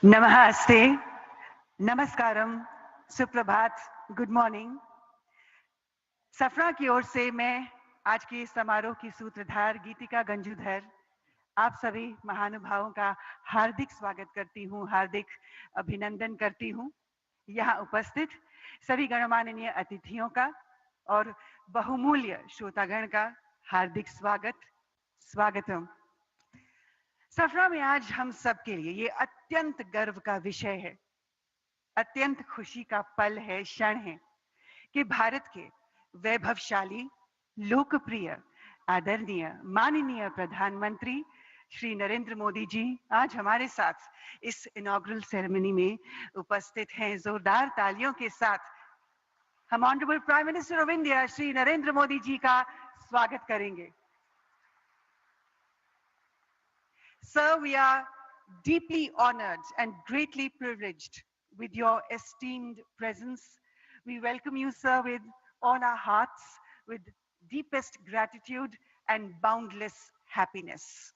Namaste, Namaskaram, Suprabhat, Good morning. सफरा की ओर से मैं आज के समारोह की सूत्रधार गीतिका गंजूधर आप सभी महानुभावों का हार्दिक स्वागत करती हूँ, हार्दिक अभिनंदन करती हूँ। यहाँ उपस्थित सभी गणमाननीय अतिथियों का और बहुमूल्य श्रोतागण का हार्दिक स्वागतम। सफरा में आज हम सब के लिए ये अत्यंत गर्व का विषय है, अत्यंत खुशी का पल है, क्षण है कि भारत के वैभवशाली, लोकप्रिय, आदरणीय, माननीय प्रधानमंत्री श्री नरेंद्र मोदी जी आज हमारे साथ इस इनॉग्रल सेरेमनी में उपस्थित हैं। जोरदार तालियों के साथ हम honourable prime minister of India Shri Narendra Modi ji का स्वागत करेंगे। Sir, we are deeply honored and greatly privileged with your esteemed presence. We welcome you, sir, with all our hearts, with deepest gratitude and boundless happiness.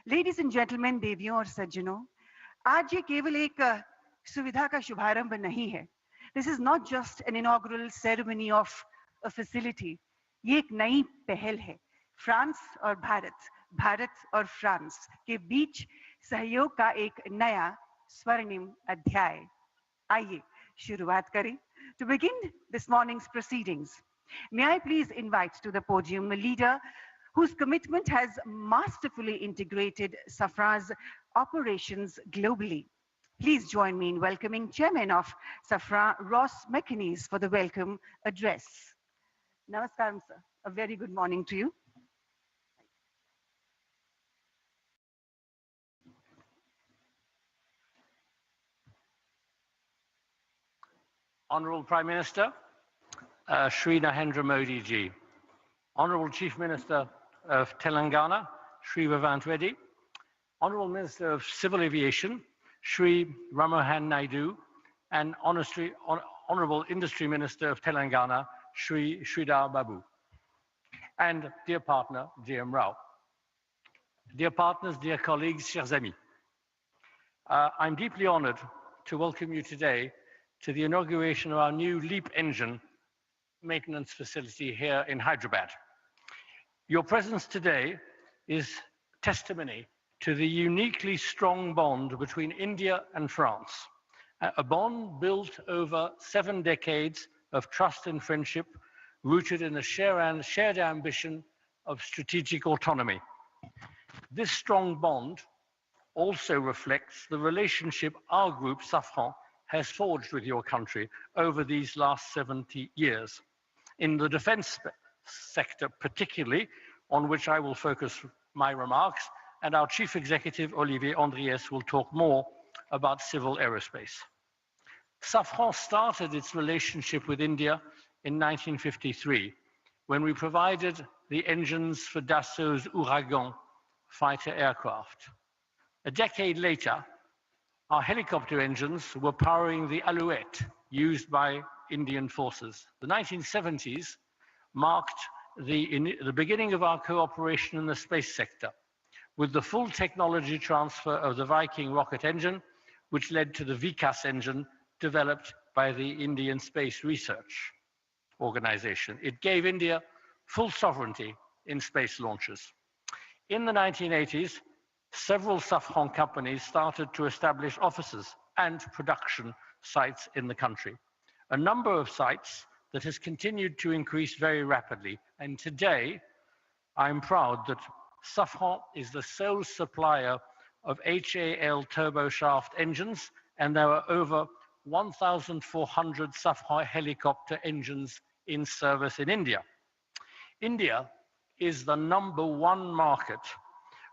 Ladies and gentlemen, देवियों और सज्जनों, आज ये केवल एक सुविधा का शुभारंभ नहीं है. This is not just an inaugural ceremony of a facility. ये एक नई पहल है. फ्रांस और भारत और फ्रांस के बीच सहयोग का एक नया स्वर्णिम अध्याय. आइए शुरुआत करें. To begin this morning's proceedings, may I please invite to the podium a leader whose commitment has masterfully integrated Safra's operations globally. Please join me in welcoming Chairman of Safra, Ross McInnes, for the welcome address. Namaskaram, sir. A very good morning to you. Honorable Prime Minister, Shri Narendra Modi ji, Honorable Chief Minister of Telangana, Shri Vivant Reddy, Honorable Minister of Civil Aviation, Shri Ramohan Naidu, and Honorable Industry Minister of Telangana, Shri Sridhar Babu, and dear partner, GM Rao. Dear partners, dear colleagues, chers amis, I'm deeply honored to welcome you today to the inauguration of our new LEAP engine maintenance facility here in Hyderabad. Your presence today is testimony to the uniquely strong bond between India and France, a bond built over 7 decades of trust and friendship, rooted in a shared ambition of strategic autonomy. This strong bond also reflects the relationship our group, Safran, has forged with your country over these last 70 years. In the defense sector particularly, on which I will focus my remarks, and our Chief Executive, Olivier Andriès, will talk more about civil aerospace. Safran started its relationship with India in 1953, when we provided the engines for Dassault's Ouragan fighter aircraft. A decade later, our helicopter engines were powering the Alouette used by Indian forces. The 1970s marked the beginning of our cooperation in the space sector, with the full technology transfer of the Viking rocket engine, which led to the Vikas engine developed by the Indian Space Research Organization. It gave India full sovereignty in space launches. In the 1980s, several Safran companies started to establish offices and production sites in the country. A number of sites that has continued to increase very rapidly. And today, I'm proud that Safran is the sole supplier of HAL turboshaft engines, and there are over 1,400 Safran helicopter engines in service in India. India is the #1 market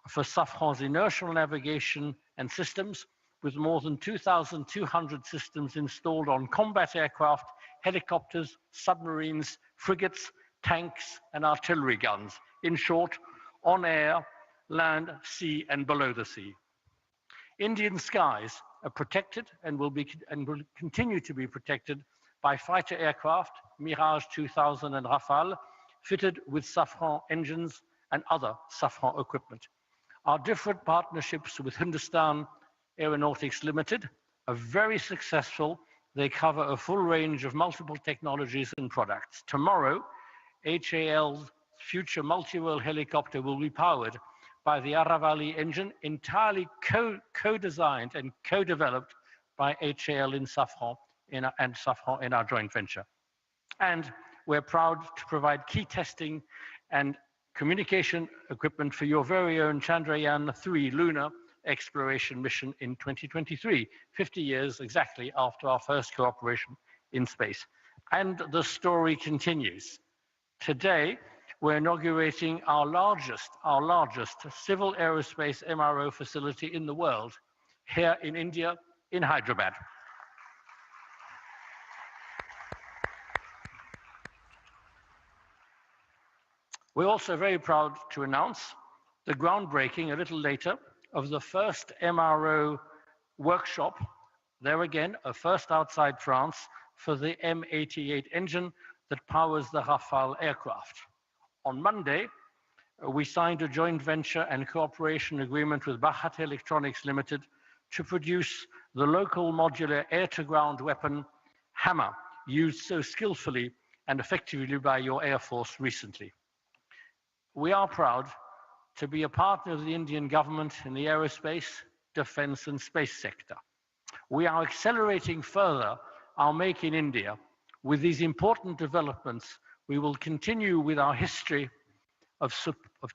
for Safran's inertial navigation and systems, with more than 2,200 systems installed on combat aircraft, helicopters, submarines, frigates, tanks, and artillery guns. In short, on air, land, sea, and below the sea. Indian skies are protected and will continue to be protected by fighter aircraft, Mirage 2000 and Rafale, fitted with Safran engines and other Safran equipment. Our different partnerships with Hindustan Aeronautics Limited are very successful. They cover a full range of multiple technologies and products. Tomorrow, HAL's future multi-role helicopter will be powered by the Aravali engine, entirely co-designed and co-developed by HAL and Safran in our joint venture. And we're proud to provide key testing and communication equipment for your very own Chandrayaan-3 lunar exploration mission in 2023, 50 years exactly after our first cooperation in space. And the story continues. Today, we're inaugurating our largest civil aerospace MRO facility in the world, here in India, in Hyderabad. We're also very proud to announce the groundbreaking a little later of the first MRO workshop, there again, a first outside France, for the M88 engine that powers the Rafale aircraft. On Monday, we signed a joint venture and cooperation agreement with Bharat Electronics Limited to produce the local modular air-to-ground weapon Hammer, used so skillfully and effectively by your Air Force recently. We are proud to be a partner of the Indian government in the aerospace, defense, and space sector. We are accelerating further our Make in India. With these important developments, we will continue with our history of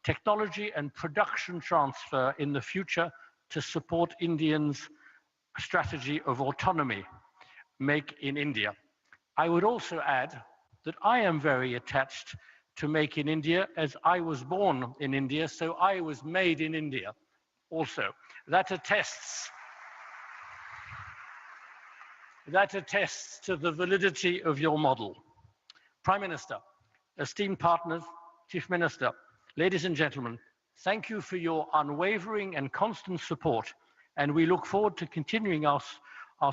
technology and production transfer in the future to support Indians' strategy of autonomy, Make in India. I would also add that I am very attached to Make in India, as I was born in India, so I was made in India also. That attests to the validity of your model. Prime Minister, esteemed partners, Chief Minister, ladies and gentlemen, thank you for your unwavering and constant support, and we look forward to continuing our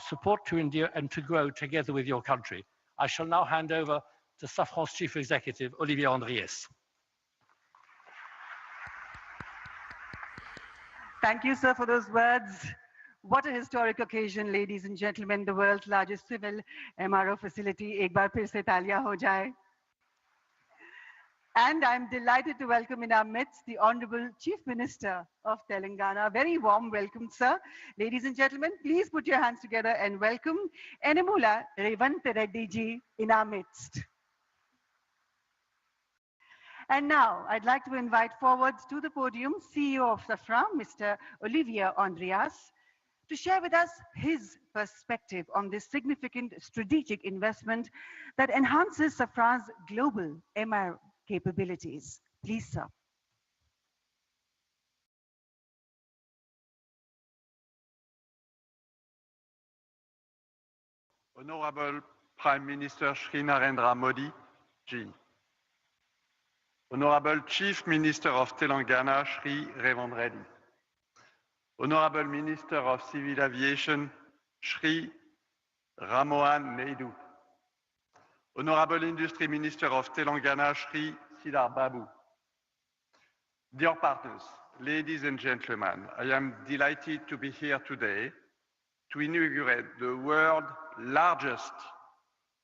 support to India and to grow together with your country. I shall now hand over to Safran's Chief Executive, Olivier Andriès. Thank you, sir, for those words. What a historic occasion, ladies and gentlemen, the world's largest civil MRO facility. Ek baar phir se taaliyan ho jaye. And I'm delighted to welcome in our midst the Honorable Chief Minister of Telangana. Very warm welcome, sir. Ladies and gentlemen, please put your hands together and welcome Enamula Revant Reddy ji in our midst. And now, I'd like to invite forward to the podium CEO of Safran, Mr. Olivier Andriès, to share with us his perspective on this significant strategic investment that enhances Safran's global MRO capabilities. Please, sir. Honorable Prime Minister Shri Narendra Modi ji, Honorable Chief Minister of Telangana Shri Revant Reddy, Honorable Minister of Civil Aviation Shri Rammohan Naidu, Honorable Industry Minister of Telangana Shri Siddhar Babu. Dear partners, ladies and gentlemen, I am delighted to be here today to inaugurate the world's largest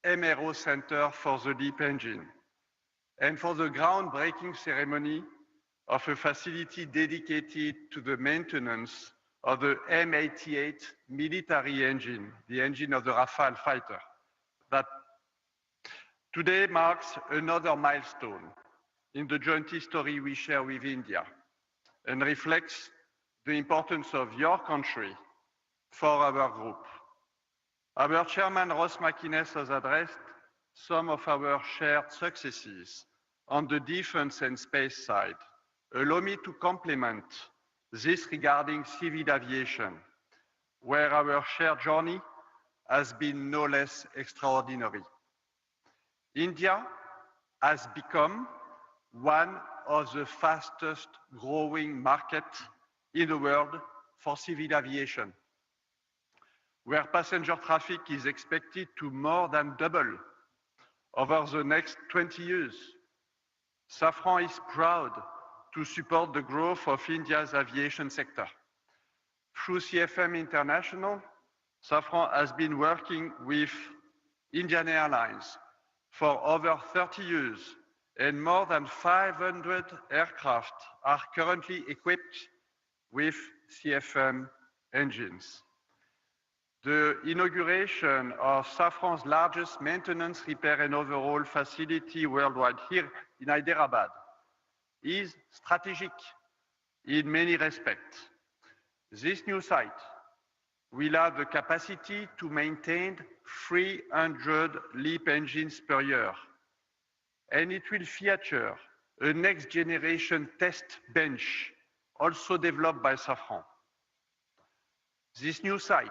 MRO center for the LEAP engine and for the groundbreaking ceremony of a facility dedicated to the maintenance of the M88 military engine, the engine of the Rafale fighter. That today marks another milestone in the joint history we share with India and reflects the importance of your country for our group. Our chairman, Ross McInnes, has addressed some of our shared successes on the defense and space side. Allow me to complement this regarding civil aviation, where our shared journey has been no less extraordinary. India has become one of the fastest growing markets in the world for civil aviation. where passenger traffic is expected to more than double over the next 20 years. Safran is proud to support the growth of India's aviation sector. Through CFM International, Safran has been working with Indian Airlines for over 30 years, and more than 500 aircraft are currently equipped with CFM engines. The inauguration of Safran's largest maintenance, repair and overhaul facility worldwide here in Hyderabad is strategic in many respects. This new site will have the capacity to maintain 300 LEAP engines per year, and it will feature a next generation test bench also developed by Safran. This new site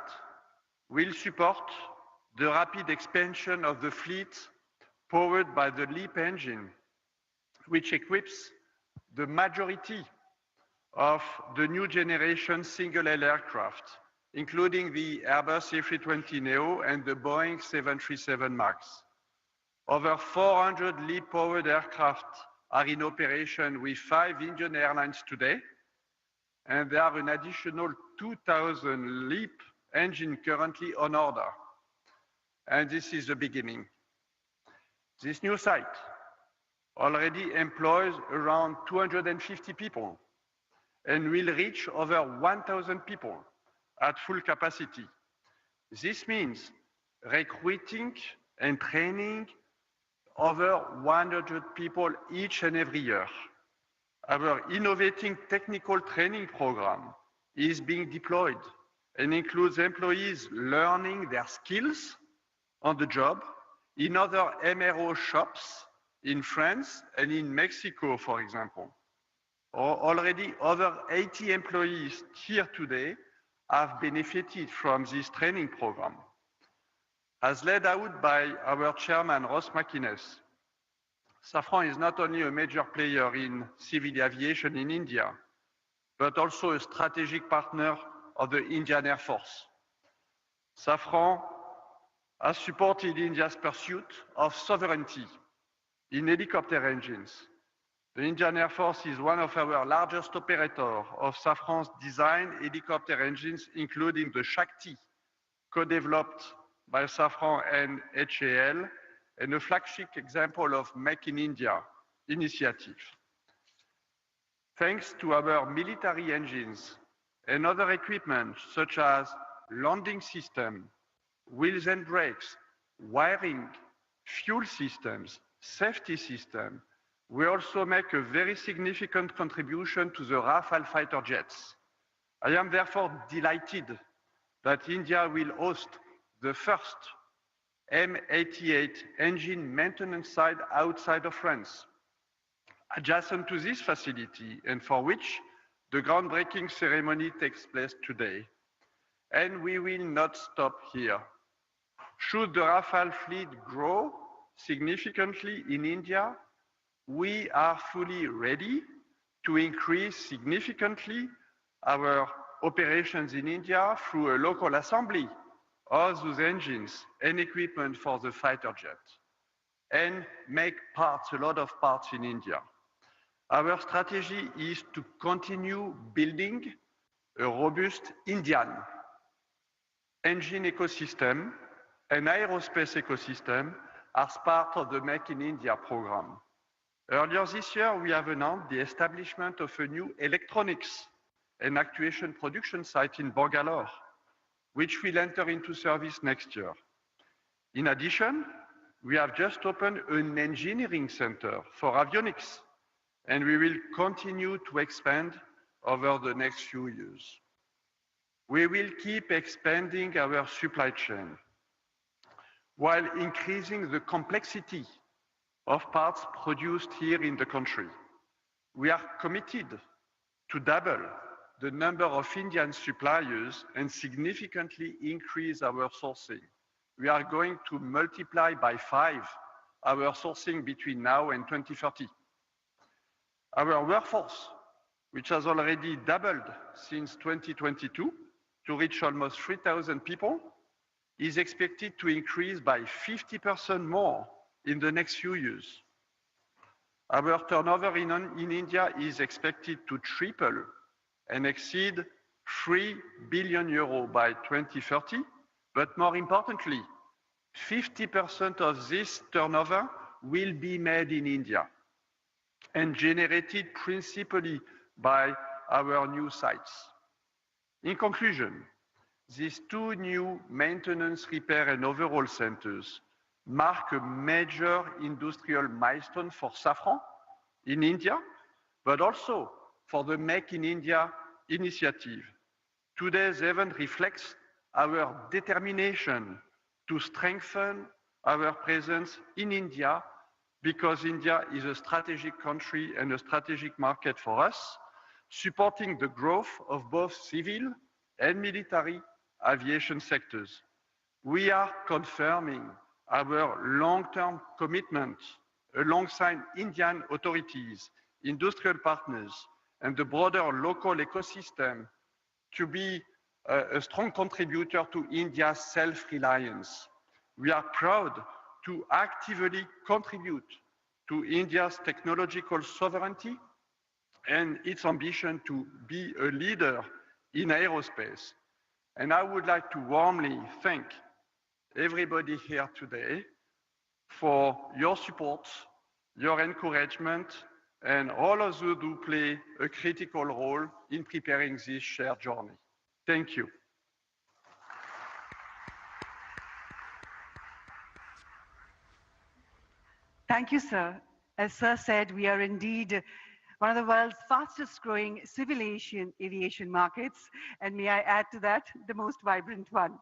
will support the rapid expansion of the fleet powered by the LEAP engine, which equips the majority of the new generation single-aisle aircraft, including the Airbus A320neo and the Boeing 737 MAX. Over 400 LEAP-powered aircraft are in operation with 5 Indian airlines today, and there are an additional 2,000 LEAP engines currently on order. And this is the beginning. This new site already employs around 250 people and will reach over 1,000 people at full capacity. This means recruiting and training over 100 people each and every year. Our innovating technical training program is being deployed and includes employees learning their skills on the job in other MRO shops in France and in Mexico, for example. Already over 80 employees here today have benefited from this training program. As laid out by our chairman, Ross McInnes, Safran is not only a major player in civil aviation in India, but also a strategic partner of the Indian Air Force. Safran has supported India's pursuit of sovereignty in helicopter engines. The Indian Air Force is one of our largest operators of Safran's design helicopter engines, including the Shakti, co-developed by Safran and HAL, and a flagship example of Make in India initiative. Thanks to our military engines and other equipment such as landing system, wheels and brakes, wiring, fuel systems, safety system, we also make a very significant contribution to the Rafale fighter jets. I am therefore delighted that India will host the first M88 engine maintenance site outside of France, adjacent to this facility, and for which the groundbreaking ceremony takes place today. And we will not stop here. Should the Rafale fleet grow significantly in India, we are fully ready to increase significantly our operations in India through a local assembly of those engines and equipment for the fighter jet, and make parts, a lot of parts in India. Our strategy is to continue building a robust Indian engine ecosystem and aerospace ecosystem as part of the Make in India program. Earlier this year, we have announced the establishment of a new electronics and actuation production site in Bangalore, which will enter into service next year. In addition, we have just opened an engineering center for avionics, and we will continue to expand over the next few years. We will keep expanding our supply chain while increasing the complexity of parts produced here in the country. We are committed to double the number of Indian suppliers and significantly increase our sourcing. We are going to multiply by 5 our sourcing between now and 2030. Our workforce, which has already doubled since 2022 to reach almost 3,000 people, is expected to increase by 50% more in the next few years. Our turnover in India is expected to triple and exceed 3 billion euro by 2030, but more importantly, 50% of this turnover will be made in India and generated principally by our new sites. In conclusion, these two new maintenance, repair, and overhaul centers mark a major industrial milestone for Safran in India, but also for the Make in India initiative. Today's event reflects our determination to strengthen our presence in India because India is a strategic country and a strategic market for us, supporting the growth of both civil and military aviation sectors. We are confirming our long-term commitment alongside Indian authorities, industrial partners, and the broader local ecosystem to be a strong contributor to India's self-reliance. We are proud to actively contribute to India's technological sovereignty and its ambition to be a leader in aerospace. And I would like to warmly thank everybody here today for your support, your encouragement, and all of you do play a critical role in preparing this shared journey. Thank you. Thank you, sir. As sir said, we are indeed one of the world's fastest growing civil aviation markets, and may I add to that, the most vibrant one.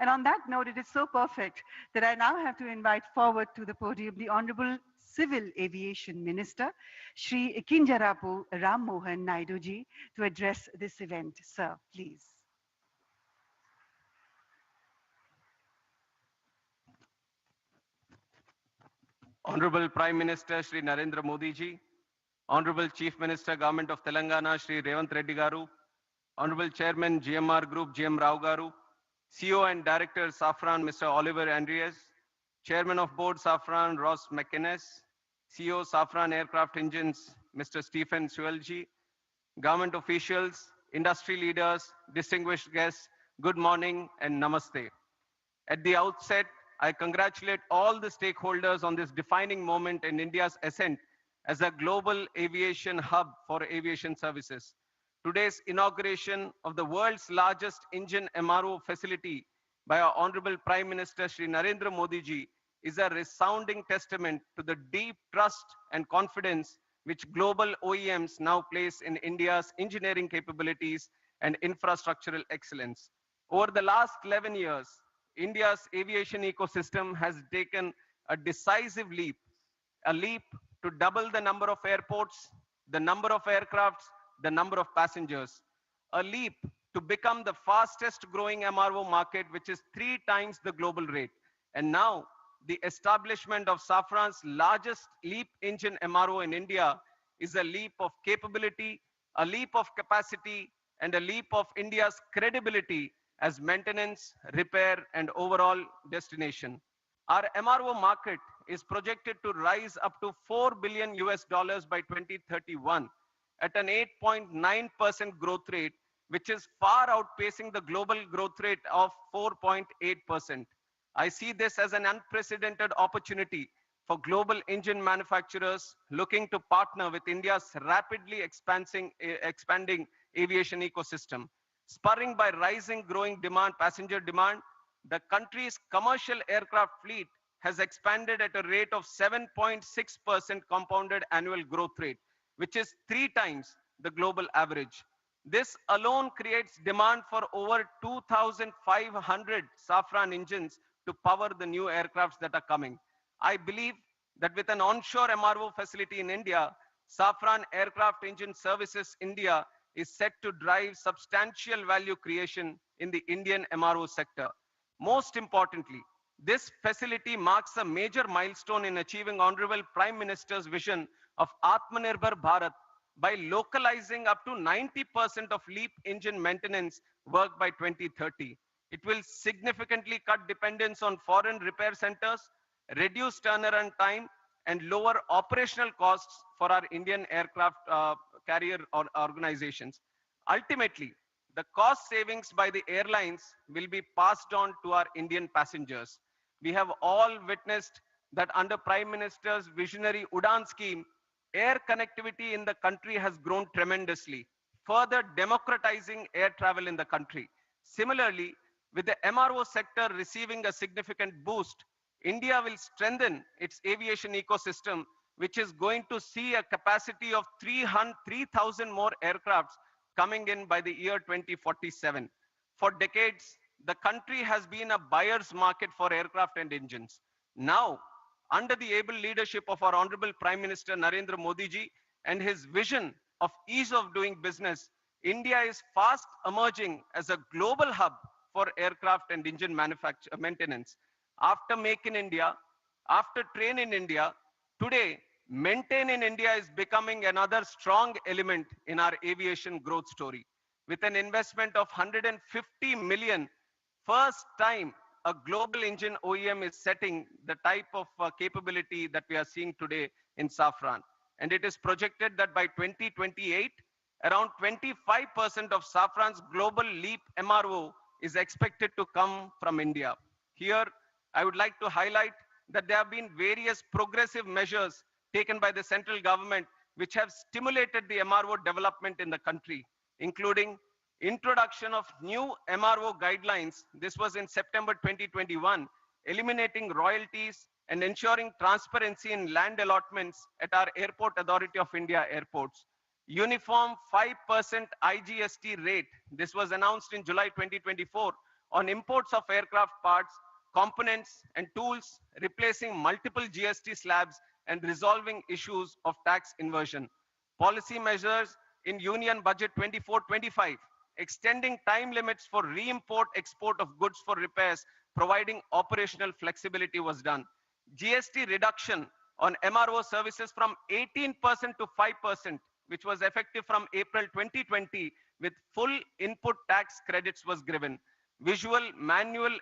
And on that note, it is so perfect that I now have to invite forward to the podium the Honorable Civil Aviation Minister, Shri Kinjarapu Ram Mohan Naidu ji, to address this event. Sir, please. Honorable Prime Minister Shri Narendra Modi ji, Honorable Chief Minister Government of Telangana Shri Revanth Reddy garu, Honorable Chairman GMR Group GM Rao garu, CEO and Director Safran Mr. Oliver Andreas, Chairman of Board Safran Ross McInnes, CEO Safran Aircraft Engines Mr. Stephen Suelji, government officials, industry leaders, distinguished guests, good morning and namaste. At the outset, I congratulate all the stakeholders on this defining moment in India's ascent as a global aviation hub for aviation services. Today's inauguration of the world's largest engine MRO facility by our Honorable Prime Minister Shri Narendra Modi ji is a resounding testament to the deep trust and confidence which global OEMs now place in India's engineering capabilities and infrastructural excellence. Over the last 11 years, India's aviation ecosystem has taken a decisive leap, a leap to double the number of airports, the number of aircrafts, the number of passengers, a leap to become the fastest growing MRO market, which is 3 times the global rate. And now, the establishment of Safran's largest LEAP engine MRO in India is a leap of capability, a leap of capacity, and a leap of India's credibility as maintenance, repair, and overall destination. Our MRO market is projected to rise up to $4 billion by 2031 at an 8.9% growth rate, which is far outpacing the global growth rate of 4.8%. I see this as an unprecedented opportunity for global engine manufacturers looking to partner with India's rapidly expanding aviation ecosystem. Spurring by rising growing demand, passenger demand, the country's commercial aircraft fleet has expanded at a rate of 7.6% compounded annual growth rate, which is 3 times the global average. This alone creates demand for over 2,500 Safran engines to power the new aircrafts that are coming. I believe that with an onshore MRO facility in India, Safran Aircraft Engine Services India is set to drive substantial value creation in the Indian MRO sector. Most importantly, this facility marks a major milestone in achieving Honorable Prime Minister's vision of Atmanirbhar Bharat by localizing up to 90% of LEAP engine maintenance work by 2030. It will significantly cut dependence on foreign repair centers, reduce turnaround time, and lower operational costs for our Indian aircraft carrier organizations. Ultimately, the cost savings by the airlines will be passed on to our Indian passengers. We have all witnessed that under Prime Minister's visionary Udan scheme, air connectivity in the country has grown tremendously, further democratizing air travel in the country. Similarly, with the MRO sector receiving a significant boost, India will strengthen its aviation ecosystem, which is going to see a capacity of 3,000 more aircrafts coming in by the year 2047. For decades, the country has been a buyer's market for aircraft and engines. Now, under the able leadership of our Honorable Prime Minister Narendra Modi ji and his vision of ease of doing business, India is fast emerging as a global hub for aircraft and engine manufacture maintenance. After Make in India, after Train in India, today Maintain in India is becoming another strong element in our aviation growth story. With an investment of 150 million, first time a global engine OEM is setting the type of capability that we are seeing today in Safran. And it is projected that by 2028, around 25% of Safran's global LEAP MRO is expected to come from India. Here, I would like to highlight that there have been various progressive measures taken by the central government which have stimulated the MRO development in the country, including introduction of new MRO guidelines. This was in September 2021, eliminating royalties and ensuring transparency in land allotments at our Airport Authority of India airports. Uniform 5% IGST rate. This was announced in July 2024 on imports of aircraft parts, components and tools, replacing multiple GST slabs and resolving issues of tax inversion. Policy measures in Union Budget 24-25, extending time limits for re-import export of goods for repairs, providing operational flexibility was done. GST reduction on MRO services from 18% to 5%, which was effective from April 2020, with full input tax credits was given. Visa manual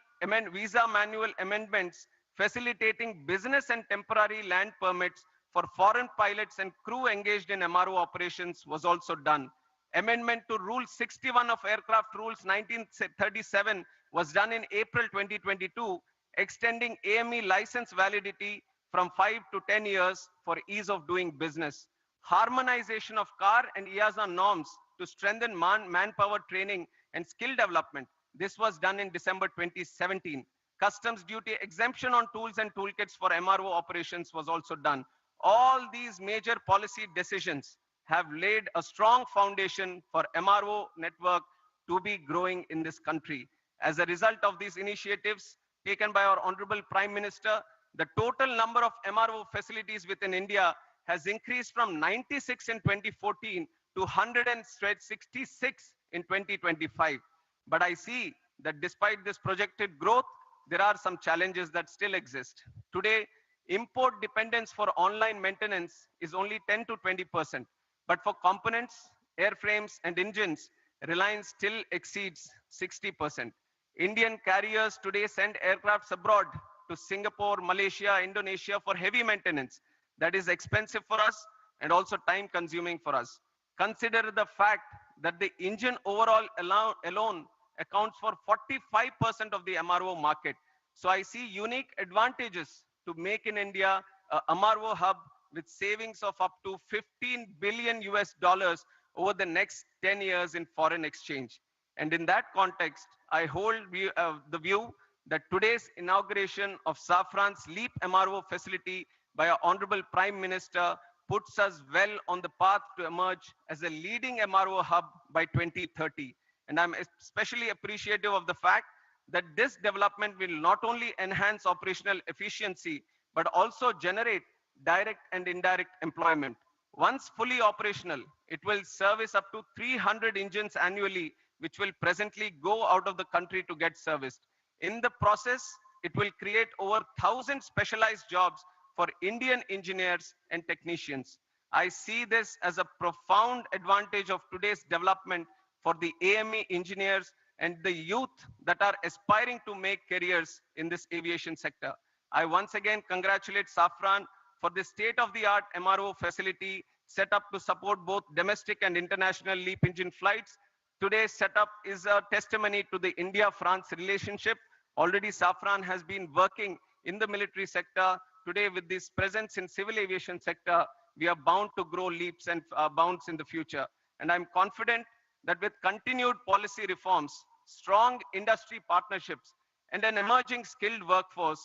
amendments facilitating business and temporary land permits for foreign pilots and crew engaged in MRO operations was also done. Amendment to Rule 61 of Aircraft Rules 1937 was done in April 2022, extending AME license validity from 5 to 10 years for ease of doing business. Harmonization of CAR and EASA norms to strengthen manpower training and skill development. This was done in December 2017. Customs duty exemption on tools and toolkits for MRO operations was also done. All these major policy decisions have laid a strong foundation for MRO network to be growing in this country. As a result of these initiatives taken by our Honorable Prime Minister, the total number of MRO facilities within India has increased from 96 in 2014 to 166 in 2025. But I see that despite this projected growth, there are some challenges that still exist. Today, import dependence for online maintenance is only 10 to 20%. But for components, airframes, and engines, reliance still exceeds 60%. Indian carriers today send aircrafts abroad to Singapore, Malaysia, Indonesia for heavy maintenance. That is expensive for us and also time consuming for us. Consider the fact that the engine overall alone accounts for 45% of the MRO market. So I see unique advantages to make in India a MRO hub with savings of up to 15 billion US dollars over the next 10 years in foreign exchange. And in that context, I hold the view that today's inauguration of Safran's LEAP MRO facility by our Honorable Prime Minister puts us well on the path to emerge as a leading MRO hub by 2030. And I'm especially appreciative of the fact that this development will not only enhance operational efficiency, but also generate direct and indirect employment. Once fully operational, it will service up to 300 engines annually, which will presently go out of the country to get serviced. In the process, it will create over 1,000 specialized jobs for Indian engineers and technicians. I see this as a profound advantage of today's development for the AME engineers and the youth that are aspiring to make careers in this aviation sector. I once again congratulate Safran for the state-of-the-art MRO facility set up to support both domestic and international LEAP engine flights. Today's setup is a testimony to the India-France relationship. Already Safran has been working in the military sector. Today, with this presence in civil aviation sector, we are bound to grow leaps and bounds in the future. And I'm confident that with continued policy reforms, strong industry partnerships, and an emerging skilled workforce,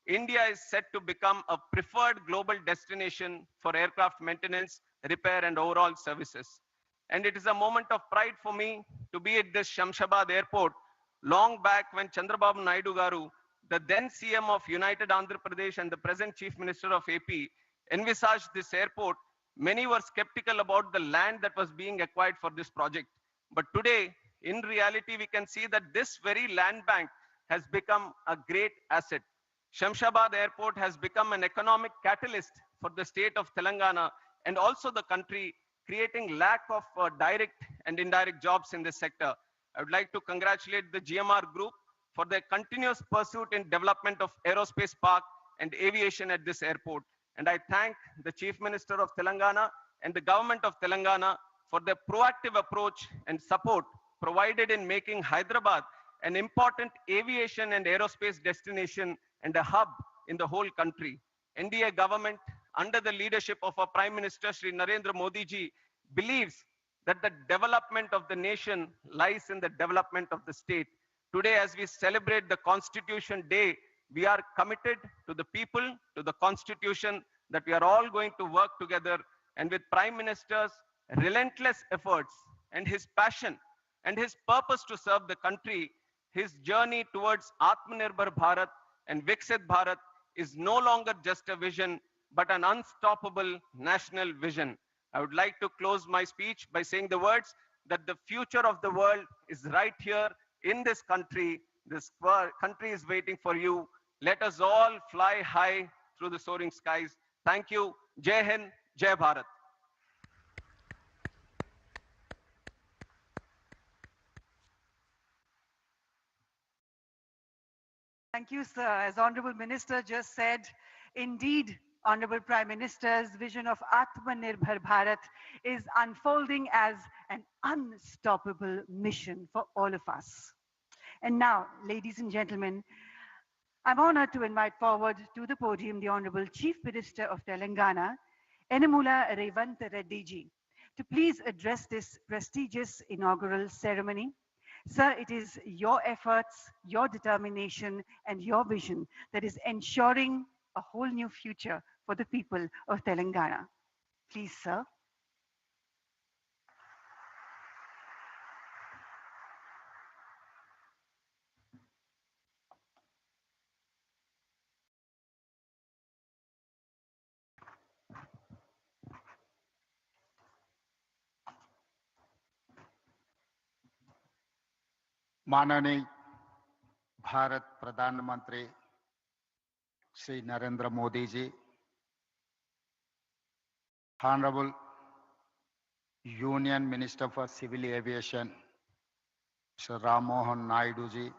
India is set to become a preferred global destination for aircraft maintenance, repair, and overall services. And it is a moment of pride for me to be at this Shamshabad airport. Long back when Chandrababu Naidu Garu, the then CM of United Andhra Pradesh and the present Chief Minister of AP, envisaged this airport, many were skeptical about the land that was being acquired for this project. But today, in reality, we can see that this very land bank has become a great asset. Shamshabad Airport has become an economic catalyst for the state of Telangana and also the country, creating lack of direct and indirect jobs in this sector. I would like to congratulate the GMR Group for their continuous pursuit in development of aerospace park and aviation at this airport. And I thank the Chief Minister of Telangana and the government of Telangana for their proactive approach and support provided in making Hyderabad an important aviation and aerospace destination and a hub in the whole country. NDA government, under the leadership of our Prime Minister Shri Narendra Modi ji, believes that the development of the nation lies in the development of the state. Today, as we celebrate the Constitution Day, we are committed to the people, to the Constitution, that we are all going to work together. And with Prime Minister's relentless efforts and his passion and his purpose to serve the country, his journey towards Atmanirbhar Bharat and Viksit Bharat is no longer just a vision, but an unstoppable national vision. I would like to close my speech by saying the words that the future of the world is right here in this country. This country is waiting for you. Let us all fly high through the soaring skies. Thank you. Jai Hind, Jai Bharat. Thank you, sir. As Honorable Minister just said, indeed, Honorable Prime Minister's vision of Atmanirbhar Bharat is unfolding as an unstoppable mission for all of us. And now, ladies and gentlemen, I'm honored to invite forward to the podium the Honorable Chief Minister of Telangana, Yennamula Revanth Reddy ji, to please address this prestigious inaugural ceremony. Sir, it is your efforts, your determination, and your vision that is ensuring a whole new future for the people of Telangana. Please, sir. माननीय भारत प्रधानमंत्री श्री नरेंद्र मोदी जी, Honorable Union Minister for Civil Aviation Sir Ram Mohan Naidu ji,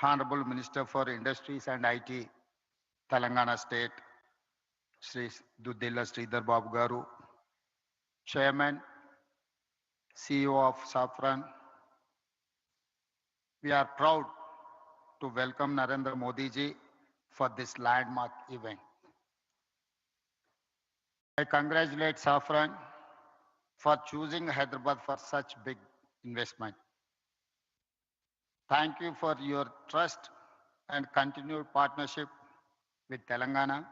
Honorable Minister for Industries and IT Telangana State Sri Duddilla Sridhar Babu Garu, Chairman CEO of Safran. We are proud to welcome Narendra Modi ji for this landmark event. I congratulate Safran for choosing Hyderabad for such big investment. Thank you for your trust and continued partnership with Telangana.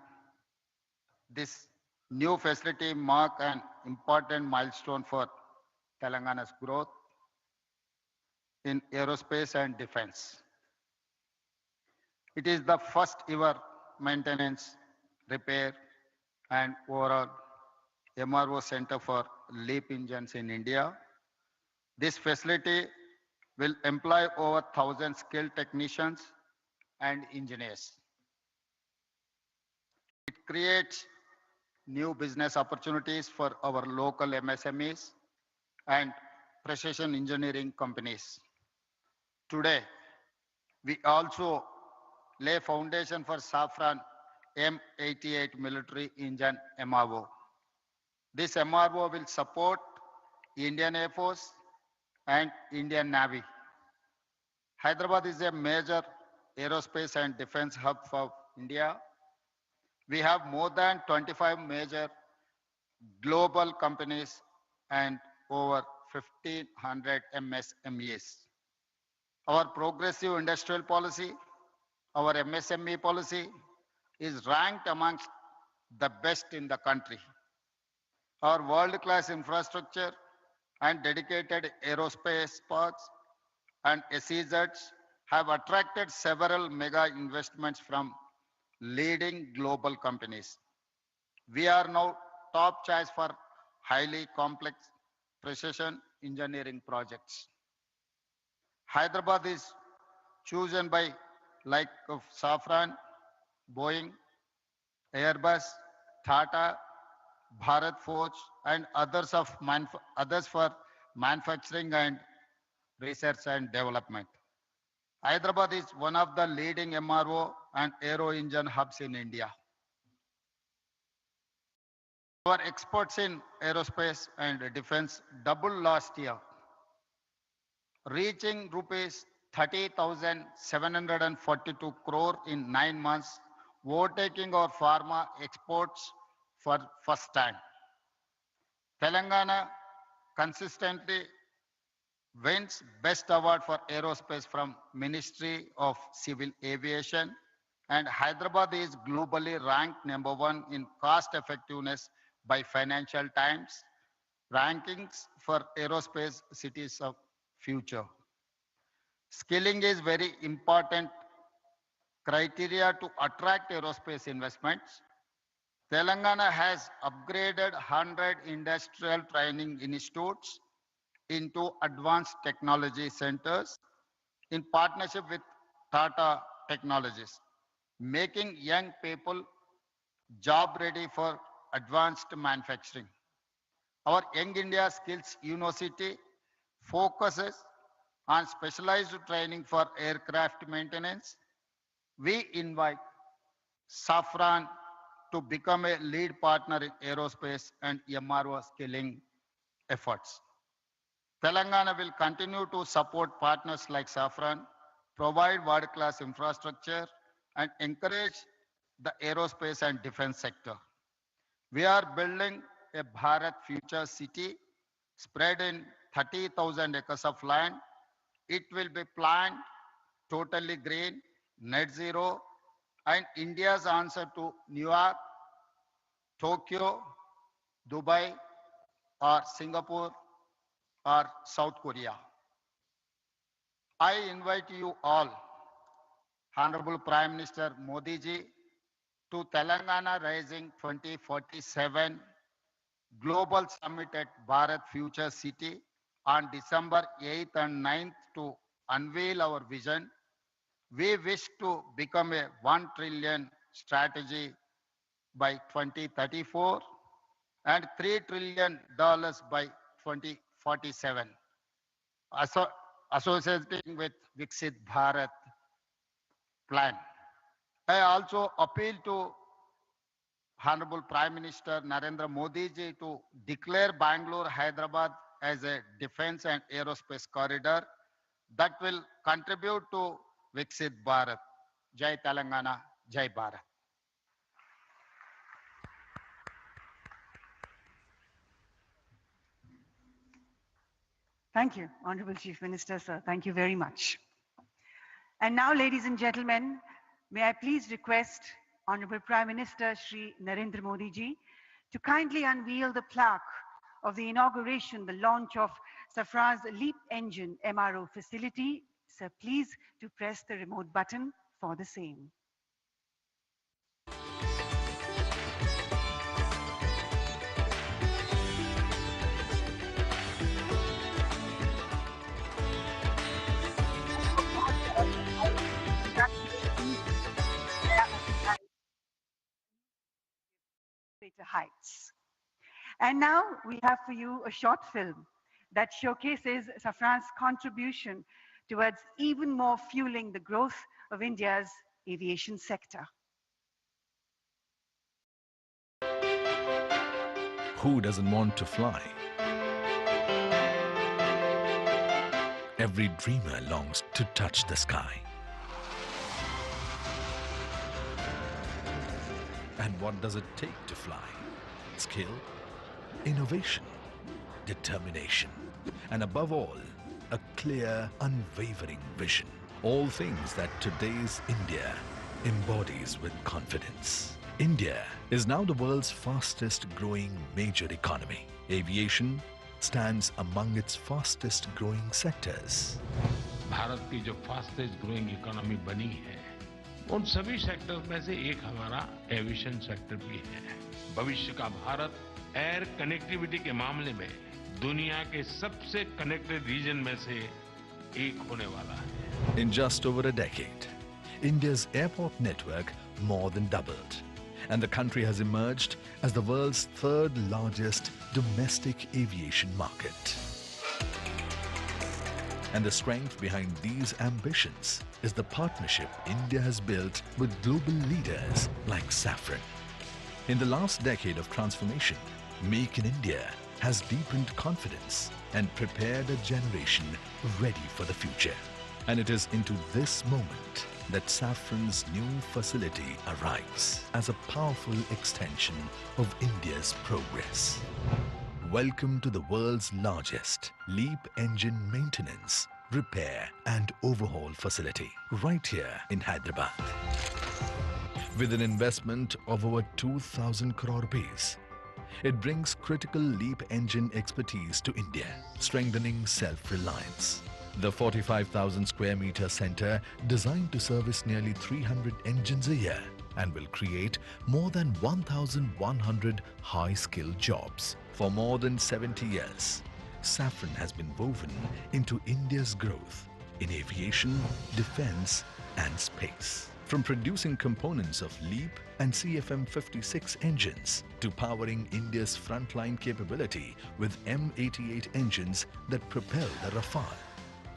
This new facility marks an important milestone for Telangana's growth in aerospace and defense. It is the first ever maintenance, repair, and overall MRO center for LEAP engines in India. This facility will employ over 1,000 skilled technicians and engineers. It creates new business opportunities for our local MSMEs and precision engineering companies. Today, we also lay foundation for Safran M88 military engine MRO. This MRO will support Indian Air Force and Indian Navy. Hyderabad is a major aerospace and defense hub for India. We have more than 25 major global companies and over 1,500 MSMEs. Our progressive industrial policy, our MSME policy is ranked amongst the best in the country. Our world-class infrastructure and dedicated aerospace parks and SEZs have attracted several mega investments from leading global companies. We are now top choice for highly complex precision engineering projects. Hyderabad is chosen by like of Safran, Boeing, Airbus, Tata, Bharat Forge, and others for manufacturing and research and development. Hyderabad is one of the leading MRO and aero engine hubs in India. Our exports in aerospace and defense doubled last year, reaching rupees 30,742 crore in 9 months, overtaking our pharma exports for first time. Telangana consistently wins Best Award for Aerospace from Ministry of Civil Aviation, and Hyderabad is globally ranked #1 in cost effectiveness by Financial Times rankings for aerospace cities of future. Skilling is very important criteria to attract aerospace investments. Telangana has upgraded 100 industrial training institutes into advanced technology centers in partnership with Tata Technologies, making young people job ready for advanced manufacturing. Our Young India Skills University focuses on specialized training for aircraft maintenance. We invite Safran to become a lead partner in aerospace and MRO skilling efforts. Telangana will continue to support partners like Safran, provide world-class infrastructure, and encourage the aerospace and defense sector. We are building a Bharat Future City spread in 30,000 acres of land. It will be planned totally green, net zero, and India's answer to New York, Tokyo, Dubai, or Singapore, or South Korea. I invite you all, Honorable Prime Minister Modi ji, to Telangana Rising 2047 Global Summit at Bharat Future City on December 8th and 9th to unveil our vision. We wish to become a 1 trillion strategy by 2034 and $3 trillion by 2047, associating with Viksit Bharat plan. I also appeal to Honorable Prime Minister Narendra Modi ji to declare Bangalore, Hyderabad as a defense and aerospace corridor that will contribute to Viksit Bharat. Jai Telangana, Jai Bharat. Thank you, Honorable Chief Minister, sir. Thank you very much. And now, ladies and gentlemen, may I please request Honorable Prime Minister Shri Narendra Modi ji to kindly unveil the plaque of the inauguration, the launch of Safran's LEAP engine MRO facility. Sir, please to press the remote button for the same. Greater heights. And now we have for you a short film that showcases Safran's contribution towards even more fueling the growth of India's aviation sector. Who doesn't want to fly? Every dreamer longs to touch the sky. And what does it take to fly? Skill, innovation, determination, and above all, a clear, unwavering vision. All things that today's India embodies with confidence. India is now the world's fastest growing major economy. Aviation stands among its fastest growing sectors. Bharat की जो fastest growing economy बनी है उन सभी sector में से एक हमारा एविएशन सेक्टर भी है। भविष्य का भारत एयर कनेक्टिविटी के मामले में दुनिया के सबसे कनेक्टेड रीजन में से एक होने वाला है। In just over a decade, India's airport network more than doubled, and the country has emerged as the world's third largest domestic aviation market. And the strength behind these ambitions is the partnership India has built with global leaders like Safran. In the last decade of transformation, Make in India has deepened confidence and prepared a generation ready for the future. And it is into this moment that Safran's new facility arrives as a powerful extension of India's progress. Welcome to the world's largest LEAP engine maintenance, repair and overhaul facility right here in Hyderabad. With an investment of over 2,000 crore rupees, it brings critical LEAP engine expertise to India, strengthening self-reliance. The 45,000 square meter center, designed to service nearly 300 engines a year and will create more than 1,100 high-skilled jobs. For more than 70 years, Safran has been woven into India's growth in aviation, defense and space. From producing components of LEAP and CFM56 engines to powering India's frontline capability with M88 engines that propel the Rafale.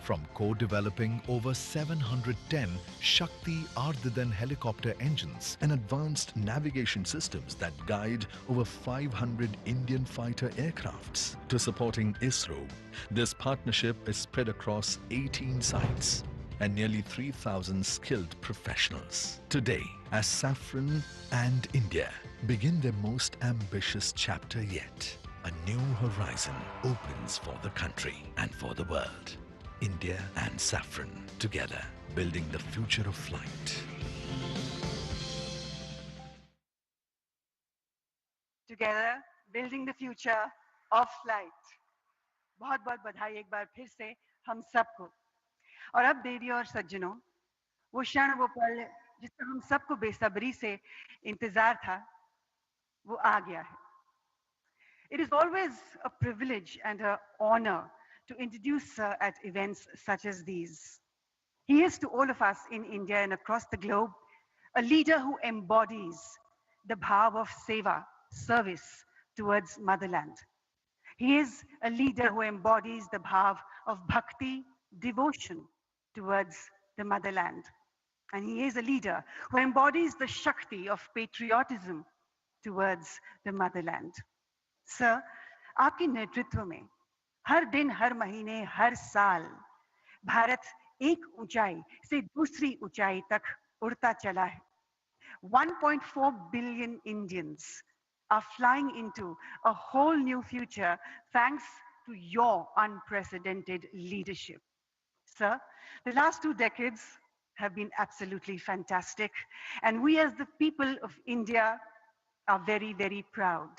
From co-developing over 710 Shakti Ardhadan helicopter engines and advanced navigation systems that guide over 500 Indian fighter aircrafts to supporting ISRO, this partnership is spread across 18 sites and nearly 3,000 skilled professionals. Today, as Safran and India begin their most ambitious chapter yet, a new horizon opens for the country and for the world. India and Safran together, building the future of flight. Together, building the future of flight. बहुत बहुत बधाई एक बार फिर से हम सबको। और अब देवी और सज्जनों, वो क्षण वो पल जिसका हम सबको बेसब्री से इंतजार था, वो आ गया है। It is always a privilege and an honor to introduce Sir at events such as these. He is to all of us in India and across the globe a leader who embodies the bhav of seva, service towards motherland. He is a leader who embodies the bhav of bhakti, devotion towards the motherland. And he is a leader who embodies the shakti of patriotism towards the motherland. Sir, आपके नेतृत्व में हर दिन, हर महीने, हर साल भारत एक ऊंचाई से दूसरी ऊंचाई तक उड़ता चला है. 1.4 billion Indians are flying into a whole new future thanks to your unprecedented leadership. Sir, the last 2 decades have been absolutely fantastic, and we as the people of India are very, very proud.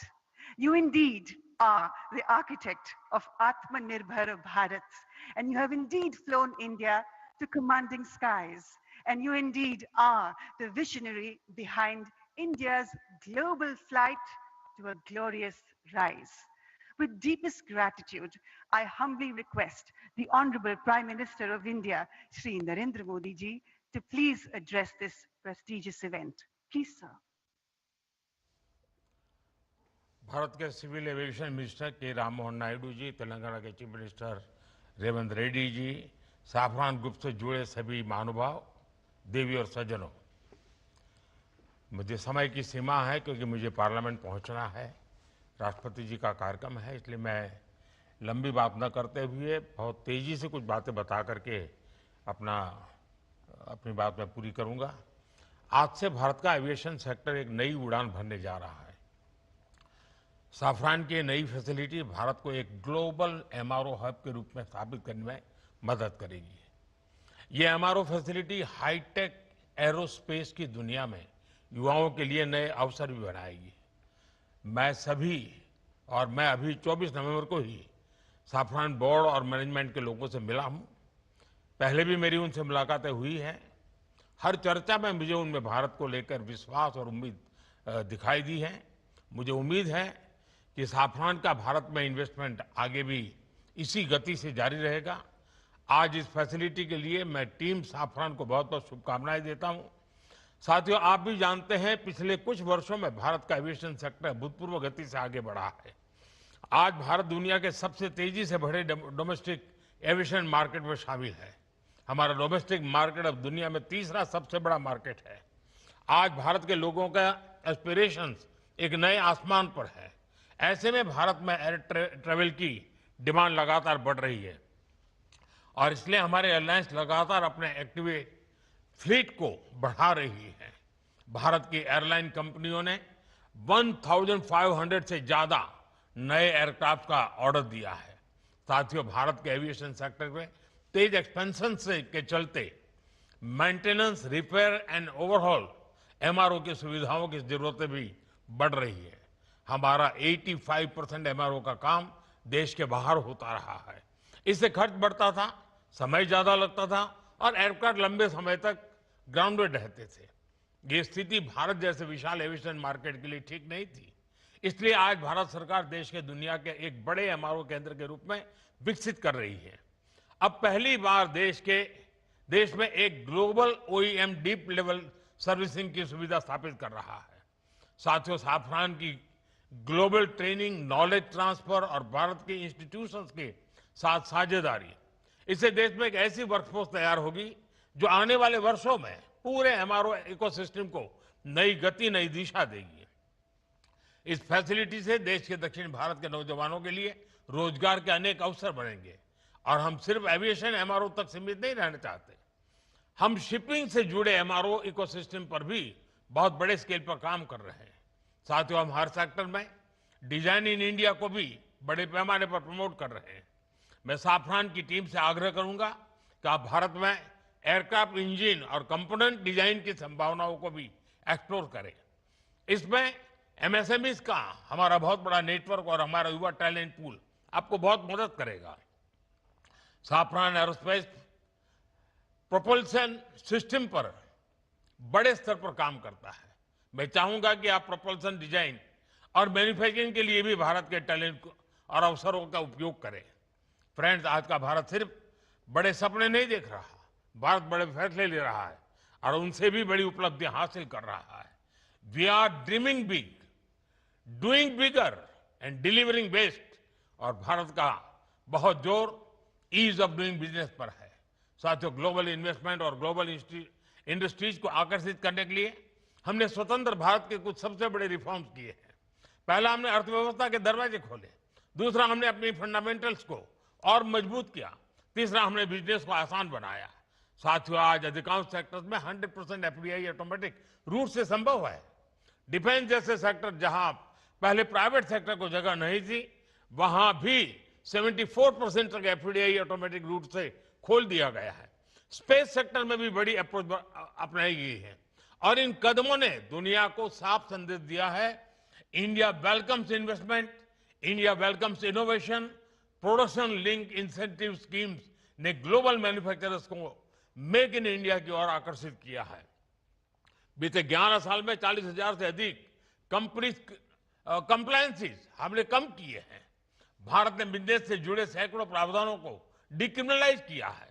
You indeed are the architect of Atmanirbhar Bharat, and you have indeed flown India to commanding skies, and you indeed are the visionary behind India's global flight to a glorious rise. With deepest gratitude, I humbly request the Honorable Prime Minister of India, Shri Narendra Modi ji, to please address this prestigious event. Please, sir. Bharat के civil aviation minister के राम मोहन नायडू जी, तेलंगाना के chief minister Revanth Reddy ji, Safran group से जुड़े सभी महानुभाव, देवी और सज्जनों, मुझे समय की सीमा है क्योंकि मुझे पार्लियामेंट पहुंचना है, राष्ट्रपति जी का कार्यक्रम है, इसलिए मैं लंबी बात न करते हुए बहुत तेजी से कुछ बातें बता करके अपनी बात मैं पूरी करूंगा। आज से भारत का एविएशन सेक्टर एक नई उड़ान भरने जा रहा है। साफरान की नई फैसिलिटी भारत को एक ग्लोबल एमआरओ हब के रूप में स्थापित करने में मदद करेगी। ये एमआरओ फैसिलिटी हाईटेक एरोस्पेस की दुनिया में युवाओं के लिए नए अवसर भी बनाएगी। मैं अभी 24 नवंबर को ही साफरान बोर्ड और मैनेजमेंट के लोगों से मिला हूं। पहले भी मेरी उनसे मुलाकातें हुई हैं। हर चर्चा में मुझे उनमें भारत को लेकर विश्वास और उम्मीद दिखाई दी है। मुझे उम्मीद है कि साफरान का भारत में इन्वेस्टमेंट आगे भी इसी गति से जारी रहेगा। आज इस फैसिलिटी के लिए मैं टीम साफरान को बहुत बहुत शुभकामनाएं देता हूं। साथियों, आप भी जानते हैं पिछले कुछ वर्षों में भारत का एविएशन सेक्टर अभूतपूर्व गति से आगे बढ़ा है। आज भारत दुनिया के सबसे तेजी से बढ़े डोमेस्टिक एविएशन मार्केट में शामिल है। हमारा डोमेस्टिक मार्केट अब दुनिया में तीसरा सबसे बड़ा मार्केट है। आज भारत के लोगों का एस्पिरेशंस एक नए आसमान पर है। ऐसे में भारत में एयर ट्रेवल की डिमांड लगातार बढ़ रही है और इसलिए हमारे एयरलाइंस लगातार अपने एक्टिव फ्लीट को बढ़ा रही है। भारत की एयरलाइन कंपनियों ने 1500 से ज्यादा नए एयरक्राफ्ट का ऑर्डर दिया है। साथियों, भारत के एविएशन सेक्टर में तेज एक्सपेंशन के चलते maintenance, repair and overhaul MRO की सुविधाओं की जरूरतें भी बढ़ रही है। हमारा 85% एमआरओ का काम देश के बाहर होता रहा है। इससे खर्च बढ़ता था, समय ज्यादा लगता था और एयरक्राफ्ट लंबे समय तक ग्राउंडेड रहते थे। ये स्थिति भारत जैसे विशाल एविएशन मार्केट के लिए ठीक नहीं थी। इसलिए आज भारत सरकार देश के दुनिया के एक बड़े एमआरओ केंद्र के रूप में विकसित कर रही है। अब पहली बार देश में एक global OEM deep level servicing की सुविधा स्थापित कर रहा है। साथियों, साफरान की ग्लोबल ट्रेनिंग, नॉलेज ट्रांसफर और भारत के इंस्टीट्यूशंस के साथ साझेदारी, इससे देश में एक ऐसी वर्कफोर्स तैयार होगी जो आने वाले वर्षों में पूरे एमआरओ इकोसिस्टम को नई गति, नई दिशा देगी। इस फैसिलिटी से देश के दक्षिण भारत के नौजवानों के लिए रोजगार के अनेक अवसर बढ़ेंगे और हम सिर्फ एविएशन एमआरओ तक सीमित नहीं रहना चाहते। हम शिपिंग से जुड़े एमआरओ इकोसिस्टम पर भी बहुत बड़े स्केल पर काम कर रहे हैं। साथियों, हम हर सेक्टर में डिजाइन इन इंडिया को भी बड़े पैमाने पर प्रमोट कर रहे हैं। मैं साफरान की टीम से आग्रह करूंगा कि आप भारत में एयरक्राफ्ट इंजन और कंपोनेंट डिजाइन की संभावनाओं को भी एक्सप्लोर करें। इसमें एमएसएमईज का हमारा बहुत बड़ा नेटवर्क और हमारा युवा टैलेंट पूल आपको बहुत मदद करेगा। साफरान एरोस्पेस प्रोपल्शन सिस्टम पर बड़े स्तर पर काम करता है। मैं चाहूंगा कि आप प्रोपल्शन डिजाइन और मैन्युफैक्चरिंग के लिए भी भारत के टैलेंट और अवसरों का उपयोग करें। फ्रेंड्स, आज का भारत सिर्फ बड़े सपने नहीं देख रहा, भारत बड़े फैसले ले रहा है और उनसे भी बड़ी उपलब्धियां हासिल कर रहा है। We are dreaming big, doing bigger and delivering best. और भारत का बहुत जोर ईज ऑफ डूइंग बिजनेस पर है। साथियों, ग्लोबल इन्वेस्टमेंट और ग्लोबल इंडस्ट्रीज को आकर्षित करने के लिए हमने स्वतंत्र भारत के कुछ सबसे बड़े रिफॉर्म्स किए हैं। पहला, हमने अर्थव्यवस्था के दरवाजे खोले। दूसरा, हमने अपनी फंडामेंटल्स को और मजबूत किया। तीसरा, हमने बिजनेस को आसान बनाया। साथियों, आज अधिकांश सेक्टर्स में 100% एफडीआई ऑटोमेटिक रूट से संभव है। डिफेंस जैसे सेक्टर जहां पहले प्राइवेट सेक्टर को जगह नहीं थी, वहां भी 74% तक एफडीआई ऑटोमेटिक रूट से खोल दिया गया है। स्पेस सेक्टर में भी बड़ी अप्रोच अपनाई गई है और इन कदमों ने दुनिया को साफ संदेश दिया है, India welcomes investment, India welcomes innovation. Production link incentive schemes ने ग्लोबल मैन्युफैक्चरर्स को मेक इन इंडिया की ओर आकर्षित किया है। बीते 11 साल में 40,000 से अधिक कंप्लायंसेस हमने कम किए हैं। भारत ने बिजनेस से जुड़े सैकड़ों प्रावधानों को डिक्रिमिनलाइज किया है।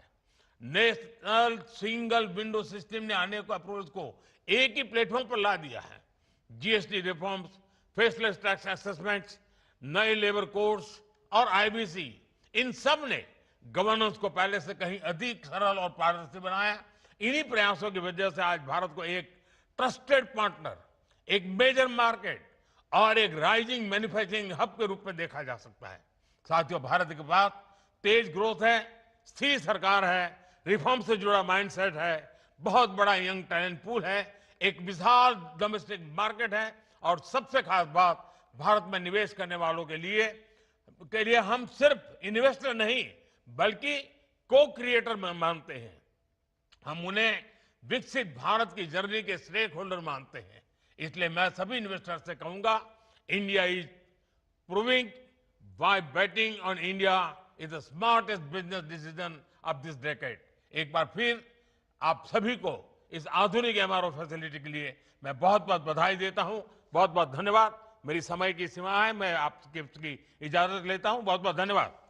नेशनल सिंगल विंडो सिस्टम ने अनेक अप्रोच को एक ही प्लेटफॉर्म पर ला दिया है। GST reforms, faceless tax assessments, नए लेबर कोड्स और आईबीसी, इन सब ने गवर्नेंस को पहले से कहीं अधिक सरल और पारदर्शी बनाया। इन्हीं प्रयासों की वजह से आज भारत को एक ट्रस्टेड पार्टनर, एक मेजर मार्केट और एक राइजिंग मैन्युफैक्चरिंग हब के रूप में देखा जा सकता है। साथियों, भारत के पास तेज ग्रोथ है, स्थिर सरकार है, रिफॉर्म से जुड़ा माइंडसेट है, बहुत बड़ा यंग टैलेंट पूल है, एक विशाल डोमेस्टिक मार्केट है और सबसे खास बात, भारत में निवेश करने वालों के लिए हम सिर्फ इन्वेस्टर नहीं बल्कि को क्रिएटर मानते हैं। हम उन्हें विकसित भारत की जर्नी के स्टेक होल्डर मानते हैं। इसलिए मैं सभी इन्वेस्टर से कहूंगा, India is proving why betting on India is the smartest business decision of this decade. एक बार फिर आप सभी को इस आधुनिक एमआरओ फैसिलिटी के लिए मैं बहुत बहुत बधाई देता हूं। बहुत बहुत धन्यवाद। मेरी समय की सीमा है, मैं आपकी इजाजत लेता हूं। बहुत बहुत धन्यवाद।